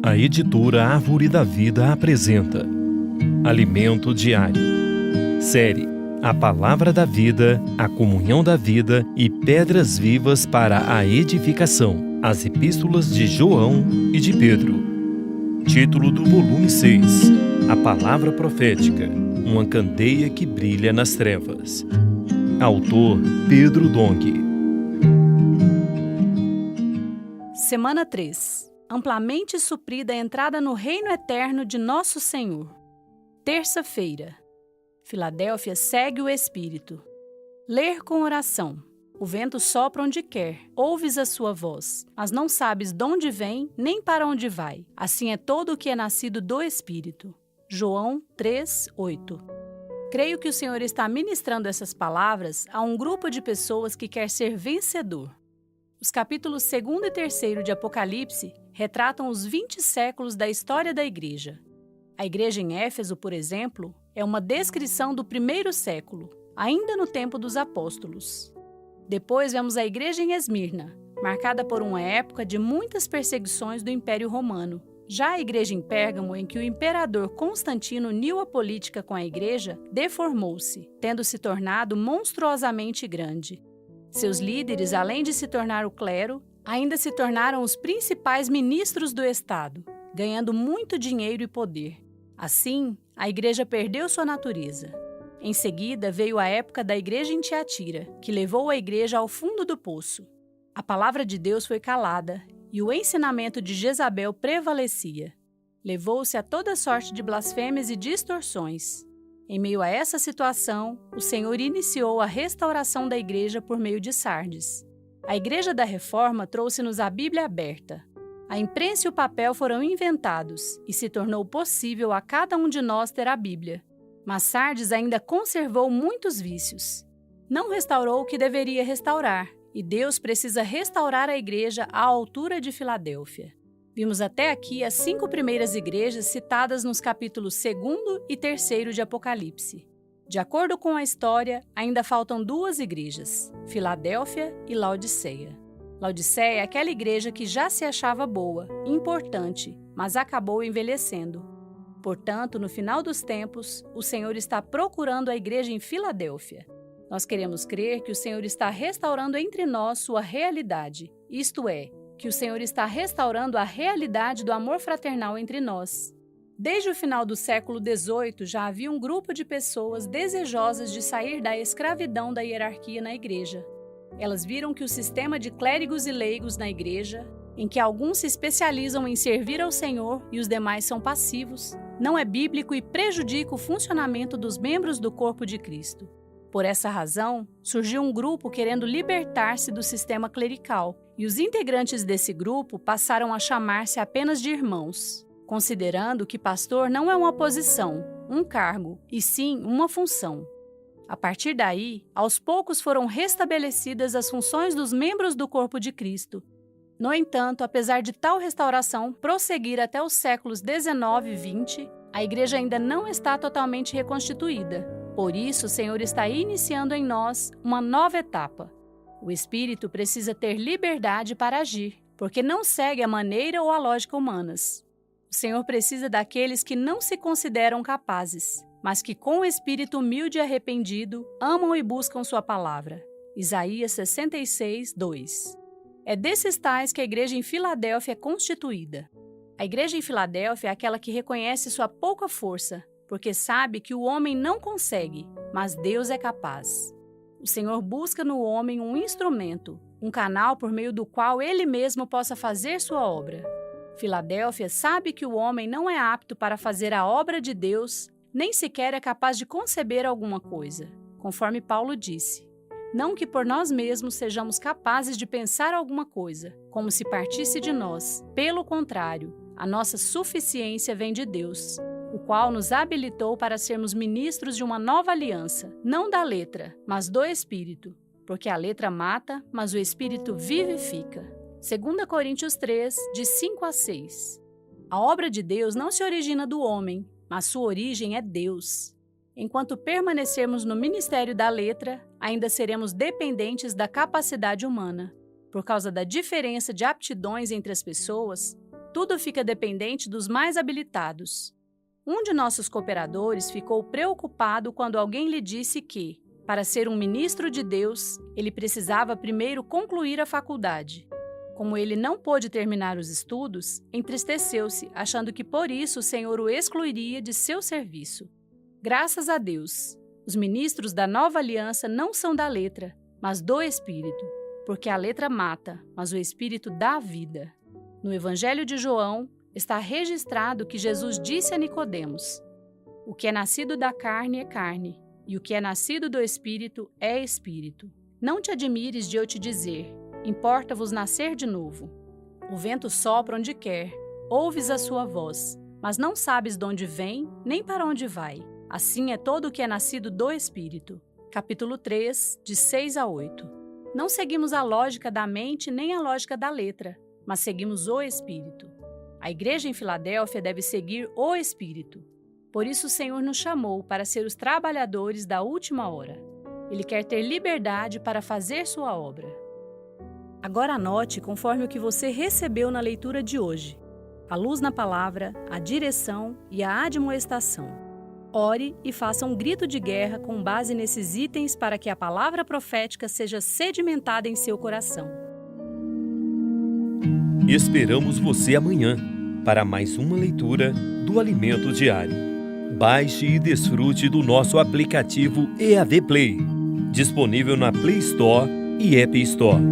A editora Árvore da Vida apresenta Alimento Diário. Série A Palavra da Vida, a Comunhão da Vida e Pedras Vivas para a Edificação. As Epístolas de João e de Pedro. Título do volume 6. A Palavra Profética, uma candeia que brilha nas trevas. Autor Pedro Dong. Semana 3. Amplamente suprida a entrada no reino eterno de nosso Senhor. Terça-feira. Filadélfia segue o Espírito. Ler com oração. O vento sopra onde quer, ouves a sua voz, mas não sabes de onde vem nem para onde vai. Assim é todo o que é nascido do Espírito. João 3:8. Creio que o Senhor está ministrando essas palavras a um grupo de pessoas que quer ser vencedor. Os capítulos 2 e 3 de Apocalipse retratam os 20 séculos da história da igreja. A igreja em Éfeso, por exemplo, é uma descrição do primeiro século, ainda no tempo dos apóstolos. Depois vemos a igreja em Esmirna, marcada por uma época de muitas perseguições do Império Romano. Já a igreja em Pérgamo, em que o imperador Constantino uniu a política com a igreja, deformou-se, tendo se tornado monstruosamente grande. Seus líderes, além de se tornar o clero, ainda se tornaram os principais ministros do Estado, ganhando muito dinheiro e poder. Assim, a igreja perdeu sua natureza. Em seguida, veio a época da igreja em Tiatira, que levou a igreja ao fundo do poço. A palavra de Deus foi calada e o ensinamento de Jezabel prevalecia. Levou-se a toda sorte de blasfêmias e distorções. Em meio a essa situação, o Senhor iniciou a restauração da igreja por meio de Sardes. A Igreja da Reforma trouxe-nos a Bíblia aberta. A imprensa e o papel foram inventados e se tornou possível a cada um de nós ter a Bíblia. Mas Sardes ainda conservou muitos vícios. Não restaurou o que deveria restaurar, e Deus precisa restaurar a igreja à altura de Filadélfia. Vimos até aqui as 5 primeiras igrejas citadas nos capítulos 2 e 3 de Apocalipse. De acordo com a história, ainda faltam 2 igrejas, Filadélfia e Laodiceia. Laodiceia é aquela igreja que já se achava boa, importante, mas acabou envelhecendo. Portanto, no final dos tempos, o Senhor está procurando a igreja em Filadélfia. Nós queremos crer que o Senhor está restaurando entre nós sua realidade, isto é, que o Senhor está restaurando a realidade do amor fraternal entre nós. Desde o final do século XVIII, já havia um grupo de pessoas desejosas de sair da escravidão da hierarquia na igreja. Elas viram que o sistema de clérigos e leigos na igreja, em que alguns se especializam em servir ao Senhor e os demais são passivos, não é bíblico e prejudica o funcionamento dos membros do corpo de Cristo. Por essa razão, surgiu um grupo querendo libertar-se do sistema clerical, e os integrantes desse grupo passaram a chamar-se apenas de irmãos, considerando que pastor não é uma posição, um cargo, e sim uma função. A partir daí, aos poucos foram restabelecidas as funções dos membros do corpo de Cristo. No entanto, apesar de tal restauração prosseguir até os séculos XIX e XX, a igreja ainda não está totalmente reconstituída. Por isso, o Senhor está iniciando em nós uma nova etapa. O Espírito precisa ter liberdade para agir, porque não segue a maneira ou a lógica humanas. O Senhor precisa daqueles que não se consideram capazes, mas que com o espírito humilde e arrependido, amam e buscam sua palavra. Isaías 66:2. É desses tais que a igreja em Filadélfia é constituída. A igreja em Filadélfia é aquela que reconhece sua pouca força, porque sabe que o homem não consegue, mas Deus é capaz. O Senhor busca no homem um instrumento, um canal por meio do qual ele mesmo possa fazer sua obra. Filadélfia sabe que o homem não é apto para fazer a obra de Deus, nem sequer é capaz de conceber alguma coisa, conforme Paulo disse. Não que por nós mesmos sejamos capazes de pensar alguma coisa, como se partisse de nós. Pelo contrário, a nossa suficiência vem de Deus, o qual nos habilitou para sermos ministros de uma nova aliança, não da letra, mas do Espírito, porque a letra mata, mas o Espírito vivifica. 2 Coríntios 3, de 5-6. A obra de Deus não se origina do homem, mas sua origem é Deus. Enquanto permanecermos no ministério da letra, ainda seremos dependentes da capacidade humana. Por causa da diferença de aptidões entre as pessoas, tudo fica dependente dos mais habilitados. Um de nossos cooperadores ficou preocupado quando alguém lhe disse que, para ser um ministro de Deus, ele precisava primeiro concluir a faculdade. Como ele não pôde terminar os estudos, entristeceu-se, achando que por isso o Senhor o excluiria de seu serviço. Graças a Deus, os ministros da nova aliança não são da letra, mas do Espírito, porque a letra mata, mas o Espírito dá vida. No Evangelho de João, está registrado que Jesus disse a Nicodemos: o que é nascido da carne é carne, e o que é nascido do Espírito é Espírito. Não te admires de eu te dizer: importa-vos nascer de novo. O vento sopra onde quer, ouves a sua voz, mas não sabes de onde vem, nem para onde vai. Assim é todo o que é nascido do Espírito. Capítulo 3, de 6 a 8. Não seguimos a lógica da mente nem a lógica da letra, mas seguimos o Espírito. A igreja em Filadélfia deve seguir o Espírito. Por isso o Senhor nos chamou para ser os trabalhadores da última hora. Ele quer ter liberdade para fazer sua obra. Agora anote conforme o que você recebeu na leitura de hoje: a luz na palavra, a direção e a admoestação. Ore e faça um grito de guerra com base nesses itens para que a palavra profética seja sedimentada em seu coração. Esperamos você amanhã para mais uma leitura do Alimento Diário. Baixe e desfrute do nosso aplicativo EAD Play, disponível na Play Store e App Store.